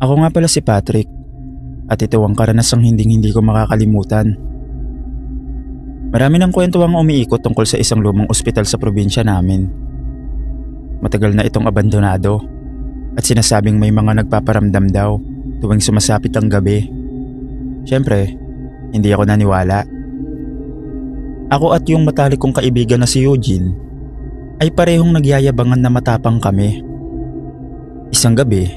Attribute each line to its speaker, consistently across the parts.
Speaker 1: Ako nga pala si Patrick at ito ang karanasang hindi ko makakalimutan. Marami ng kwento ang umiikot tungkol sa isang lumang ospital sa probinsya namin. Matagal na itong abandonado at sinasabing may mga nagpaparamdam daw tuwing sumasapit ang gabi. Siyempre, hindi ako naniwala. Ako at yung matalik kong kaibigan na si Eugene ay parehong nagyayabangan na matapang kami. Isang gabi,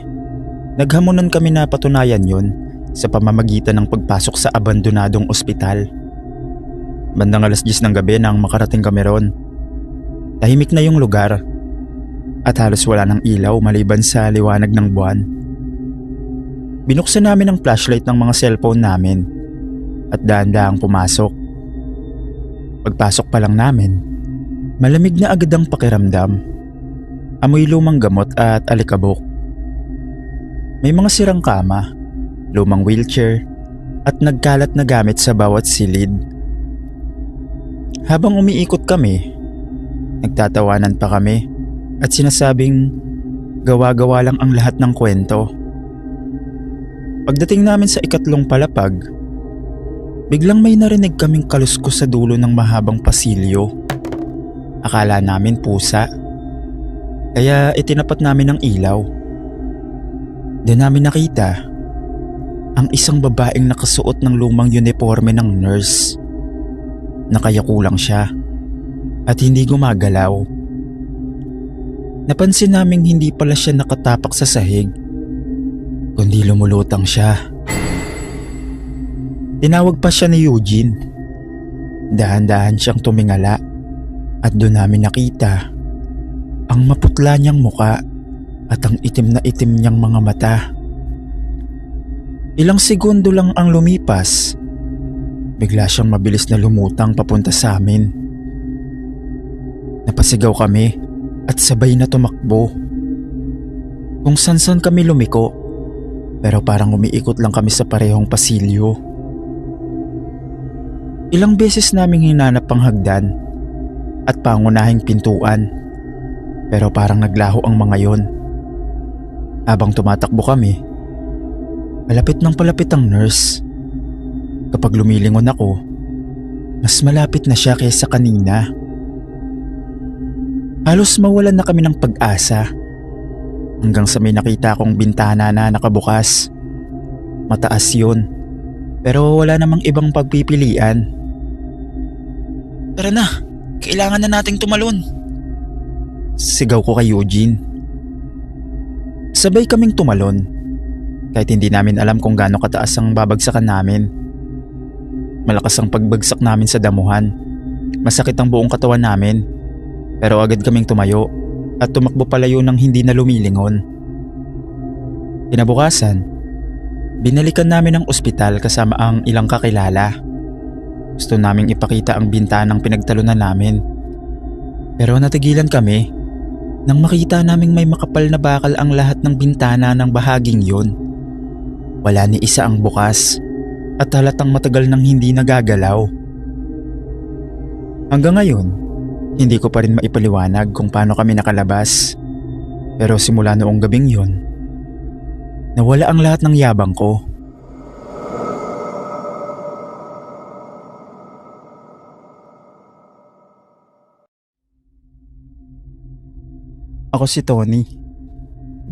Speaker 1: naghamunan kami na patunayan yon sa pamamagitan ng pagpasok sa abandonadong ospital. Bandang 10:00 ng gabi nang makarating kami ron. Tahimik na yung lugar at halos wala ng ilaw maliban sa liwanag ng buwan. Binuksan namin ang flashlight ng mga cellphone namin at dahan-dahang pumasok. Pagpasok pa lang namin, malamig na agad ang pakiramdam. Amoy lumang gamot at alikabok. May mga sirang kama, lumang wheelchair at nagkalat na gamit sa bawat silid. Habang umiikot kami, nagtatawanan pa kami at sinasabing gawa-gawa lang ang lahat ng kwento. Pagdating namin sa ikatlong palapag, biglang may narinig kaming kaluskos sa dulo ng mahabang pasilyo. Akala namin pusa, kaya itinapat namin ang ilaw. Doon namin nakita ang isang babaeng nakasuot ng lumang uniforme ng nurse. Nakayako lang siya at hindi gumagalaw. Napansin naming hindi pala siya nakatapak sa sahig, kundi lumulutang siya. Tinawag pa siya ni Eugene. Dahan-dahan siyang tumingala at doon namin nakita ang maputla niyang muka at ang itim na itim niyang mga mata. Ilang segundo lang ang lumipas, bigla siyang mabilis na lumutang papunta sa amin. Napasigaw kami at sabay na tumakbo. Kung san-san kami lumiko, pero parang umiikot lang kami sa parehong pasilyo. Ilang beses naming hinanap ang hagdan at pangunahing pintuan, pero parang naglaho ang mga yon. Habang tumatakbo kami, palapit ng palapit ang nurse. Kapag lumilingon ako, mas malapit na siya kaysa kanina. Halos mawalan na kami ng pag-asa hanggang sa may nakita akong bintana na nakabukas. Mataas yun, pero wala namang ibang pagpipilian. "Tara na, kailangan na nating tumalon," sigaw ko kay Eugene. Sabay kaming tumalon kahit hindi namin alam kung gaano kataas ang babagsakan namin. Malakas ang pagbagsak namin sa damuhan. Masakit ang buong katawan namin, pero agad kaming tumayo at tumakbo palayo ng hindi na lumilingon. Kinabukasan, binalikan namin ang ospital kasama ang ilang kakilala. Gusto naming ipakita ang bintanang pinagtalunan namin, pero natigilan kami nang makita naming may makapal na bakal ang lahat ng bintana ng bahaging yun. Wala ni isa ang bukas at halatang matagal nang hindi nagagalaw. Hanggang ngayon, hindi ko pa rin maipaliwanag kung paano kami nakalabas. Pero simula noong gabing yun, nawala ang lahat ng yabang ko. Ako si Tony.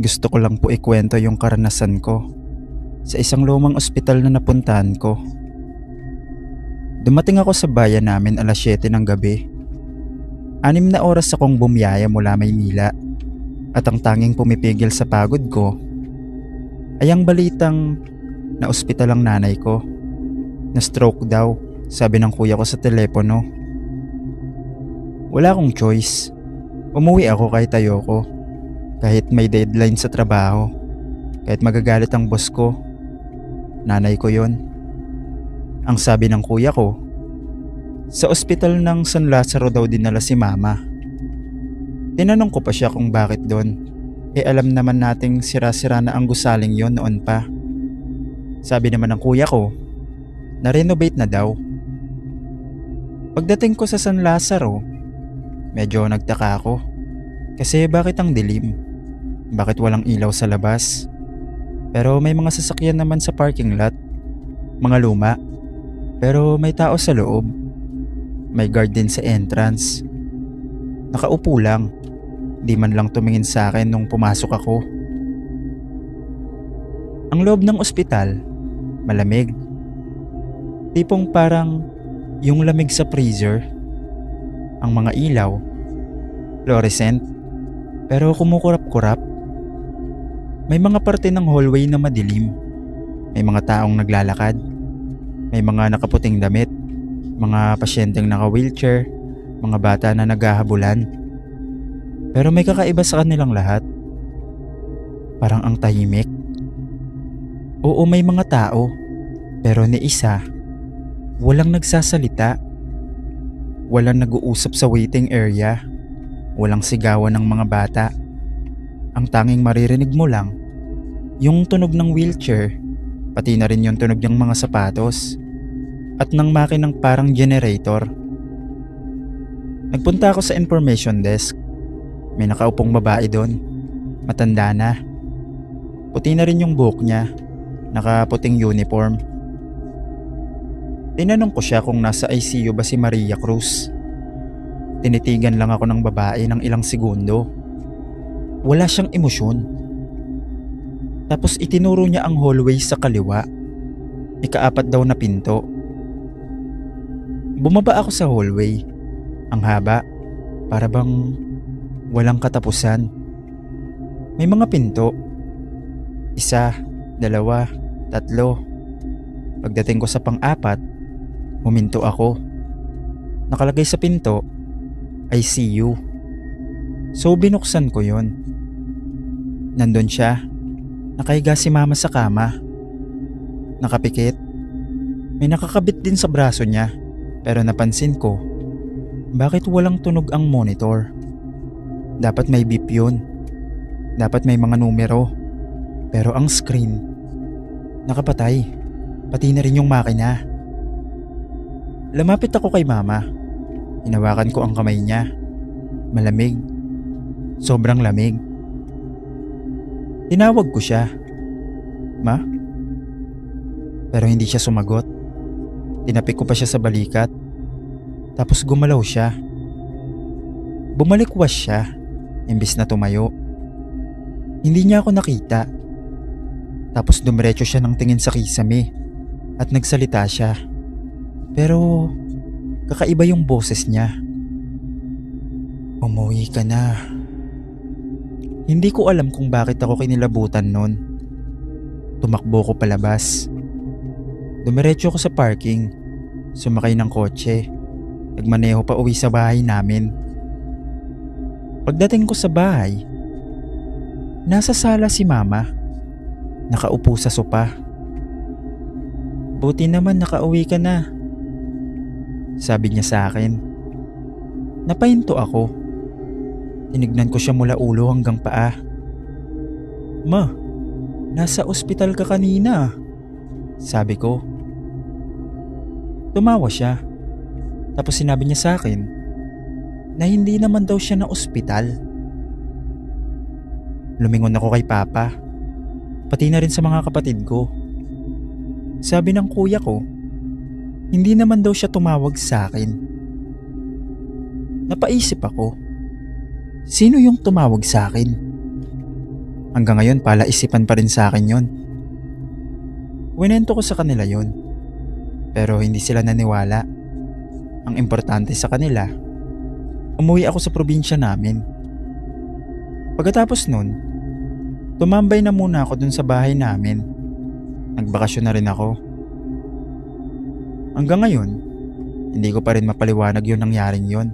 Speaker 1: Gusto ko lang po ikwento yung karanasan ko sa isang lumang ospital na napuntahan ko. Dumating ako sa bayan namin 7:00 ng gabi. 6 na oras akong bumiyaya mula Maynila at ang tanging pumipigil sa pagod ko ay ang balitang na ospital ang nanay ko. Na stroke daw, sabi ng kuya ko sa telepono. Wala akong choice. Umuwi ako kahit ayoko, kahit may deadline sa trabaho, kahit magagalit ang boss ko. Nanay ko yon. Ang sabi ng kuya ko, sa ospital ng San Lazaro daw dinala si mama. Tinanong ko pa siya kung bakit doon. Alam naman nating sira-sira na ang gusaling yon noon pa. Sabi naman ng kuya ko, na-renovate na daw. Pagdating ko sa San Lazaro, medyo nagtaka ako. Kasi bakit ang dilim? Bakit walang ilaw sa labas? Pero may mga sasakyan naman sa parking lot. Mga luma. Pero may tao sa loob. May guard din sa entrance. Nakaupo lang. Di man lang tumingin sa akin nung pumasok ako. Ang loob ng ospital, malamig. Tipong parang yung lamig sa freezer. Ang mga ilaw, fluorescent, pero kumukurap-kurap. May mga parte ng hallway na madilim. May mga taong naglalakad. May mga nakaputing damit. Mga pasyenteng naka-wheelchair. Mga bata na naghahabulan. Pero may kakaiba sa kanilang lahat. Parang ang tahimik. Oo, may mga tao. Pero ni isa, walang nagsasalita. Walang nag-uusap sa waiting area. Walang sigawan ng mga bata. Ang tanging maririnig mo lang, yung tunog ng wheelchair, pati na rin yung tunog ng mga sapatos, at ng makinang parang generator. Nagpunta ako sa information desk. May nakaupong babae doon. Matanda na. Puti na rin yung buhok niya. Nakaputing uniform. Tinanong ko siya kung nasa ICU ba si Maria Cruz. Tinitigan lang ako ng babae ng ilang segundo. Wala siyang emosyon. Tapos itinuro niya ang hallway sa kaliwa. Ikaapat daw na pinto. Bumaba ako sa hallway. Ang haba, para bang walang katapusan. May mga pinto. 1, 2, 3. Pagdating ko sa pang-apat, huminto ako. Nakalagay sa pinto, ICU. So binuksan ko yon. Nandun siya. Nakahiga si mama sa kama. Nakapikit. May nakakabit din sa braso niya. Pero napansin ko, bakit walang tunog ang monitor? Dapat may beep yun. Dapat may mga numero. Pero ang screen, nakapatay. Pati na rin yung makina. Lumapit ako kay mama. Hinawakan ko ang kamay niya. Malamig. Sobrang lamig. Tinawag ko siya. Ma? Pero hindi siya sumagot. Tinapik ko pa siya sa balikat. Tapos gumalaw siya. Bumalikwas siya, imbis na tumayo. Hindi niya ako nakita. Tapos dumiretso siya ng tingin sa kisame at nagsalita siya. Pero kakaiba yung boses niya. Umuwi ka na. Hindi ko alam kung bakit ako kinilabutan nun. Tumakbo ko palabas. Dumiretso ako sa parking. Sumakay ng kotse. Nagmaneho pa uwi sa bahay namin. Pagdating ko sa bahay, nasa sala si mama. Nakaupo sa sopa. Buti naman nakauwi ka na, sabi niya sa akin. Napahinto ako. Tinignan ko siya mula ulo hanggang paa. Ma, nasa ospital ka kanina, sabi ko. Tumawa siya. Tapos sinabi niya sa akin na hindi naman daw siya na ospital. Lumingon ako kay Papa, pati na rin sa mga kapatid ko. Sabi ng kuya ko, hindi naman daw siya tumawag sa akin. Napaisip ako, sino yung tumawag sa akin? Hanggang ngayon palaisipan pa rin sa akin yon. Winento ko sa kanila yon, pero hindi sila naniwala. Ang importante sa kanila, umuwi ako sa probinsya namin. Pagkatapos nun, tumambay na muna ako dun sa bahay namin. Nagbakasyon na rin ako. Hanggang ngayon, hindi ko pa rin mapaliwanag yung nangyaring yon.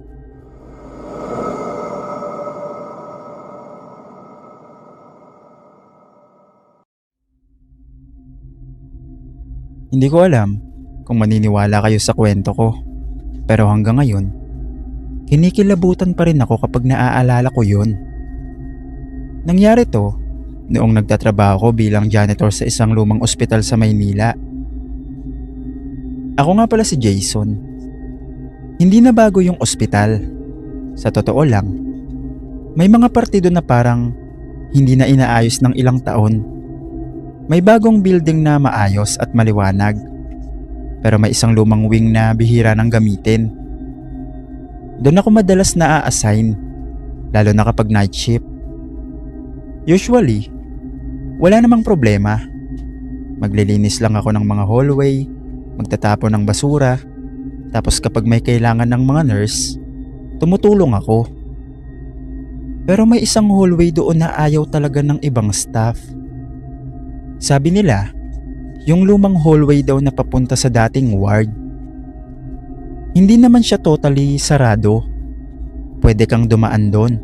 Speaker 1: Hindi ko alam kung maniniwala kayo sa kwento ko. Pero hanggang ngayon, kinikilabutan pa rin ako kapag naaalala ko yun. Nangyari to noong nagtatrabaho ko bilang janitor sa isang lumang ospital sa Maynila. Ako nga pala si Jason. Hindi na bago yung ospital. Sa totoo lang, may mga parte doon na parang hindi na inaayos ng ilang taon. May bagong building na maayos at maliwanag, pero may isang lumang wing na bihira nang gamitin. Doon ako madalas na a-assign, lalo na kapag night shift. Usually, wala namang problema. Maglilinis lang ako ng mga hallway, magtatapon ng basura, tapos kapag may kailangan ng mga nurse, tumutulong ako. Pero may isang hallway doon na ayaw talaga ng ibang staff. Sabi nila, yung lumang hallway daw na papunta sa dating ward. Hindi naman siya totally sarado. Pwede kang dumaan doon.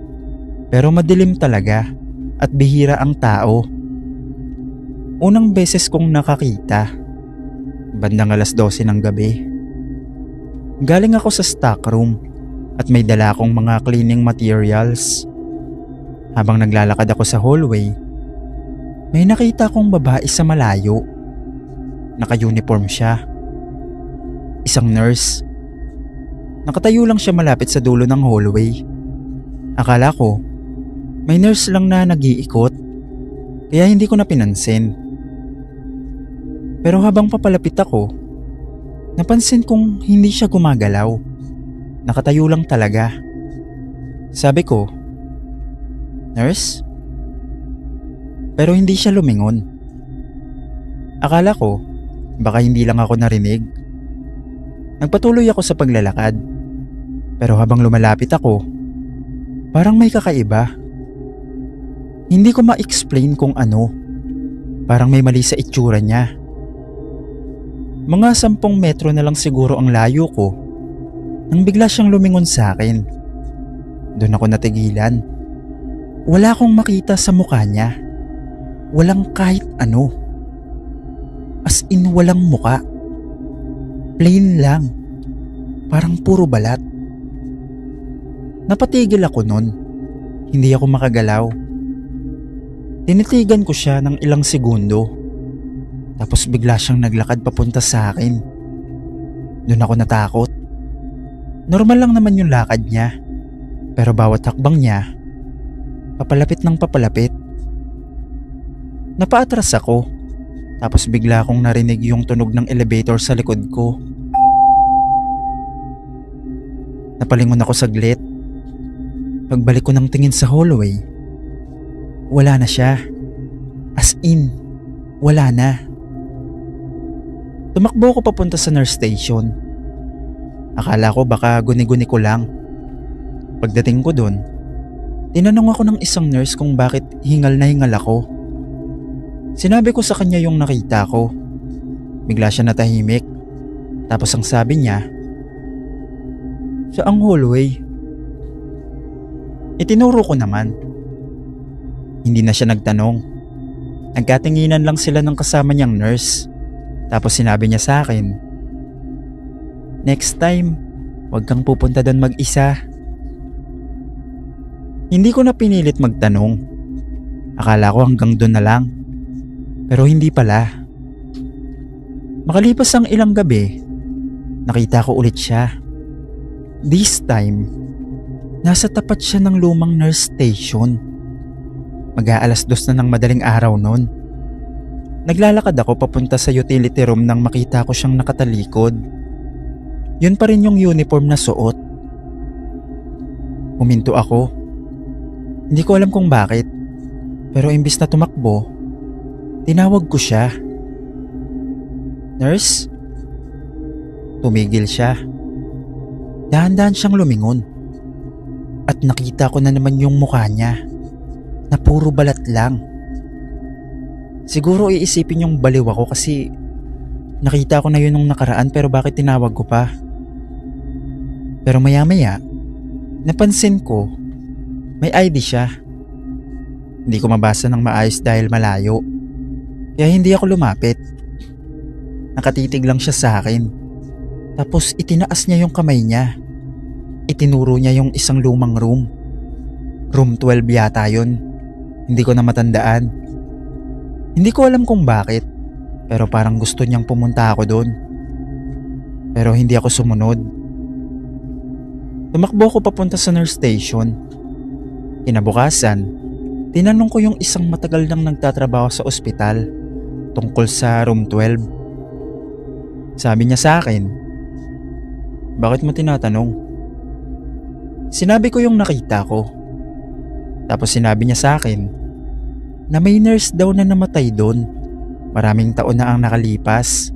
Speaker 1: Pero madilim talaga at bihira ang tao. Unang beses kong nakakita, bandang 12:00 ng gabi. Galing ako sa stock room at may dala akong mga cleaning materials. Habang naglalakad ako sa hallway, may nakita kong babae sa malayo. Naka-uniform siya. Isang nurse. Nakatayo lang siya malapit sa dulo ng hallway. Akala ko, may nurse lang na nag-iikot, kaya hindi ko na pinansin. Pero habang papalapit ako, napansin kong hindi siya gumagalaw. Nakatayo lang talaga. Sabi ko, "Nurse?" Pero hindi siya lumingon. Akala ko, baka hindi lang ako narinig. Nagpatuloy ako sa paglalakad. Pero habang lumalapit ako, parang may kakaiba. Hindi ko ma-explain kung ano. Parang may mali sa itsura niya. Mga 10 metro na lang siguro ang layo ko nang bigla siyang lumingon sa akin. Doon ako natigilan. Wala akong makita sa mukha niya. Walang kahit ano. As in walang muka. Plain lang. Parang puro balat. Napatigil ako nun. Hindi ako makagalaw. Tinitigan ko siya ng ilang segundo. Tapos bigla siyang naglakad papunta sa akin. Doon ako natakot. Normal lang naman yung lakad niya. Pero bawat hakbang niya, papalapit ng papalapit. Napaatras ako. Tapos bigla akong narinig yung tunog ng elevator sa likod ko. Napalingon ako saglit. Pagbalik ko ng tingin sa hallway, wala na siya. As in, wala na. Tumakbo ako papunta sa nurse station. Akala ko baka guni-guni ko lang. Pagdating ko dun, tinanong ako ng isang nurse kung bakit hingal na hingal ako. Sinabi ko sa kanya yung nakita ko. Bigla siya natahimik. Tapos ang sabi niya, "Sa ang hallway." Itinuro ko naman. Hindi na siya nagtanong. Nagkatinginan lang sila ng kasama niyang nurse. Tapos sinabi niya sa akin, "Next time, huwag kang pupunta doon mag-isa." Hindi ko na pinilit magtanong. Akala ko hanggang doon na lang. Pero hindi pala. Makalipas ang ilang gabi, nakita ko ulit siya. This time, nasa tapat siya ng lumang nurse station. Mag-aalas 2 na ng madaling araw noon. Naglalakad ako papunta sa utility room nang makita ko siyang nakatalikod. Yun pa rin yung uniform na suot. Huminto ako. Hindi ko alam kung bakit, pero imbis na tumakbo, tinawag ko siya. "Nurse?" Tumigil siya. Dahan-dahan siyang lumingon. At nakita ko na naman yung mukha niya, na puro balat lang. Siguro iisipin yung baliw ako kasi nakita ko na yun nung nakaraan, pero bakit tinawag ko pa? Pero maya-maya, napansin ko, may ID siya. Hindi ko mabasa ng maayos dahil malayo. Kaya hindi ako lumapit. Nakatitig lang siya sa akin. Tapos itinaas niya yung kamay niya. Itinuro niya yung isang lumang room. Room 12 yata yun. Hindi ko na matandaan. Hindi ko alam kung bakit, pero parang gusto niyang pumunta ako doon. Pero hindi ako sumunod. Tumakbo ko papunta sa nurse station. Kinabukasan, tinanong ko yung isang matagal nang nagtatrabaho sa ospital tungkol sa room 12. Sabi niya sa akin, "Bakit mo tinatanong?" Sinabi ko yung nakita ko. Tapos sinabi niya sa akin na may nurse daw na namatay doon. Maraming taon na ang nakalipas.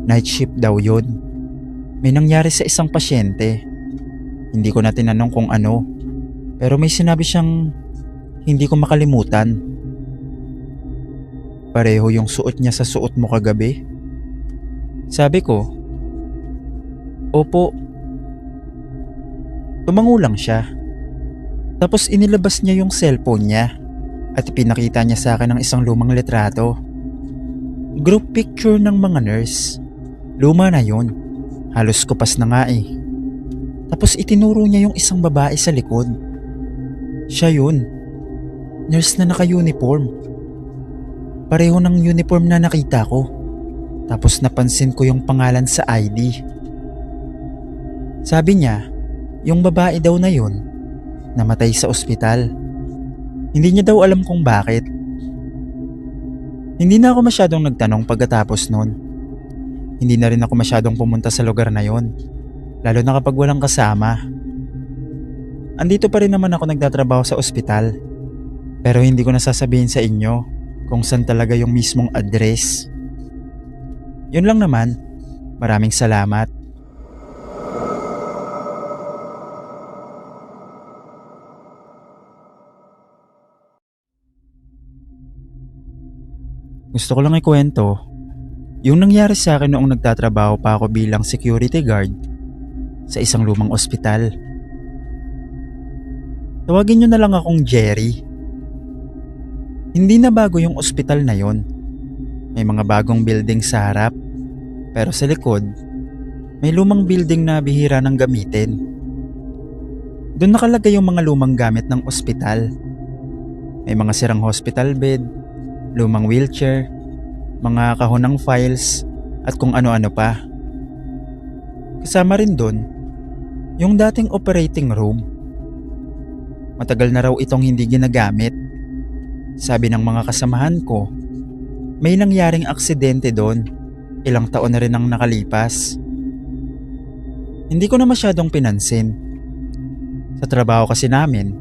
Speaker 1: Night shift daw yun. May nangyari sa isang pasyente. Hindi ko na tinanong kung ano, pero may sinabi siyang hindi ko makalimutan. "Pareho yung suot niya sa suot mo kagabi?" Sabi ko, "Opo." Tumango lang siya. Tapos inilabas niya yung cellphone niya at pinakita niya sa akin ang isang lumang litrato. Group picture ng mga nurse. Luma na yun. Halos kupas na nga eh. Tapos itinuro niya yung isang babae sa likod. Siya yun. Nurse na naka-uniform. Pareho ng uniform na nakita ko. Tapos napansin ko yung pangalan sa ID. Sabi niya, yung babae daw na yun, namatay sa ospital. Hindi niya daw alam kung bakit. Hindi na ako masyadong nagtanong pagkatapos nun. Hindi na rin ako masyadong pumunta sa lugar na yon, lalo na kapag walang kasama. Andito pa rin naman ako nagtatrabaho sa ospital, pero hindi ko nasasabihin sa inyo kung saan talaga yung mismong address. Yun lang naman. Maraming salamat. Gusto ko lang ikwento yung nangyari sa akin noong nagtatrabaho pa ako bilang security guard sa isang lumang ospital. Tawagin nyo na lang akong Jerry. Hindi na bago yung ospital na yon. May mga bagong building sa harap, pero sa likod, may lumang building na bihira ng gamitin. Doon nakalagay yung mga lumang gamit ng ospital. May mga sirang hospital bed, lumang wheelchair, mga kahon ng files, at kung ano-ano pa. Kasama rin doon yung dating operating room. Matagal na raw itong hindi ginagamit. Sabi ng mga kasamahan ko, may nangyaring aksidente doon. Ilang taon na rin ang nakalipas. Hindi ko na masyadong pinansin. Sa trabaho kasi namin,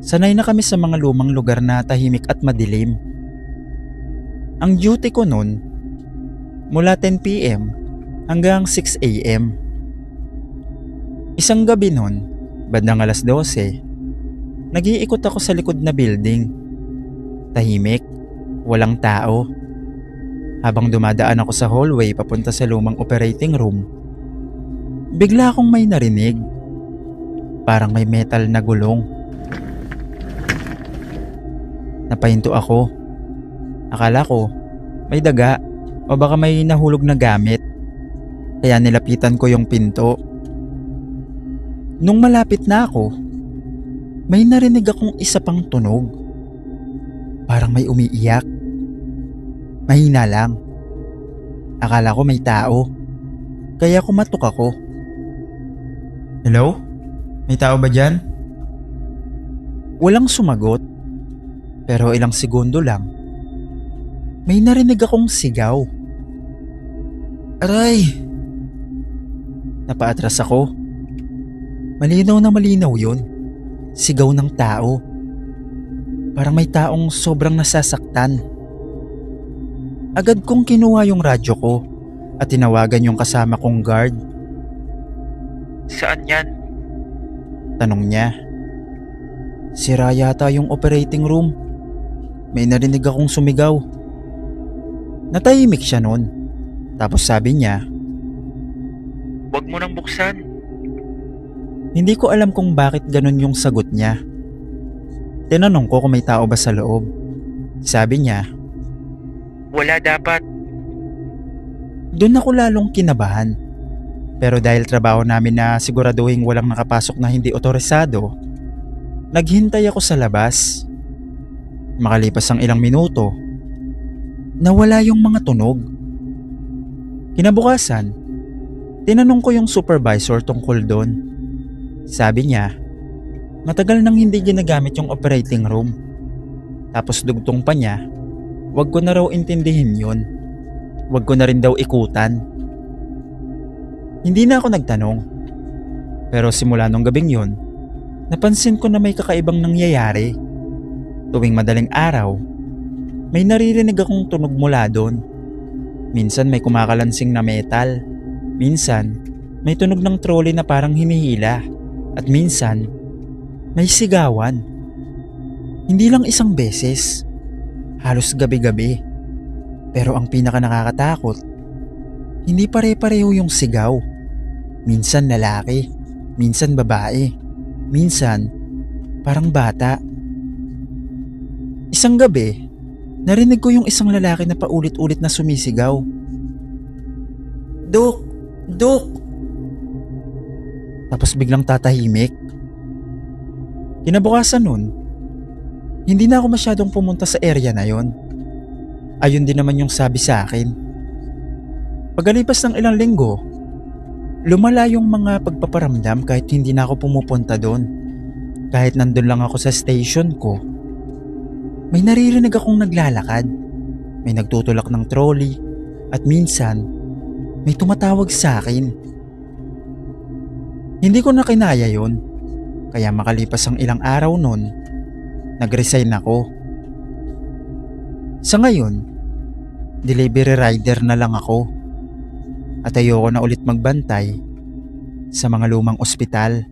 Speaker 1: sanay na kami sa mga lumang lugar na tahimik at madilim. Ang duty ko noon, mula 10 PM hanggang 6 AM. Isang gabi noon, bandang alas 12, nag-iikot ako sa likod na building. Tahimik, walang tao. Habang dumadaan ako sa hallway papunta sa lumang operating room, bigla akong may narinig. Parang may metal na gulong. Napahinto ako. Akala ko may daga o baka may nahulog na gamit. Kaya nilapitan ko yung pinto. Nung malapit na ako, may narinig akong isa pang tunog. Parang may umiiyak. Mahina lang. Akala ko may tao. Kaya kumatok ako. "Hello? May tao ba dyan?" Walang sumagot. Pero ilang segundo lang, may narinig akong sigaw. "Aray!" Napaatras ako. Malinaw na malinaw yun. Sigaw ng tao. Parang may taong sobrang nasasaktan. Agad kong kinuha yung radyo ko at tinawagan yung kasama kong guard. "Saan yan?" tanong niya. "Sira yata yung operating room. May narinig akong sumigaw." Natahimik siya noon. Tapos sabi niya, "Huwag mo nang buksan." Hindi ko alam kung bakit ganun yung sagot niya. Tinanong ko kung may tao ba sa loob. Sabi niya, "Wala dapat." Doon ako lalong kinabahan. Pero dahil trabaho namin na siguraduhin walang nakapasok na hindi otorisado, naghintay ako sa labas. Makalipas ang ilang minuto, nawala yung mga tunog. Kinabukasan, tinanong ko yung supervisor tungkol doon. Sabi niya, matagal nang hindi ginagamit yung operating room. Tapos dugtong pa niya, Wag ko na raw intindihin yun. Wag ko na rin daw ikutan. Hindi na ako nagtanong. Pero simula nung gabing yun, napansin ko na may kakaibang nangyayari. Tuwing madaling araw, may naririnig akong tunog mula doon. Minsan may kumakalansing na metal. Minsan, may tunog ng trolley na parang hinihila. At minsan, may sigawan. Hindi lang isang beses. Halos gabi-gabi. Pero ang pinaka nakakatakot, hindi pare-pareho yung sigaw. Minsan lalaki, minsan babae, minsan parang bata. Isang gabi, narinig ko yung isang lalaki na paulit-ulit na sumisigaw. Duk! Duk! Tapos biglang tatahimik. Kinabukasan nun, hindi na ako masyadong pumunta sa area na yon. Ayun din naman yung sabi sa akin. Pagkalipas ng ilang linggo, lumala yung mga pagpaparamdam kahit hindi na ako pumupunta doon. Kahit nandun lang ako sa station ko, may naririnig akong naglalakad. May nagtutulak ng trolley at minsan may tumatawag sa akin. Hindi ko na kinaya yun, kaya makalipas ang ilang araw nun, nag-resign ako. Sa ngayon, delivery rider na lang ako at ayoko na ulit magbantay sa mga lumang ospital.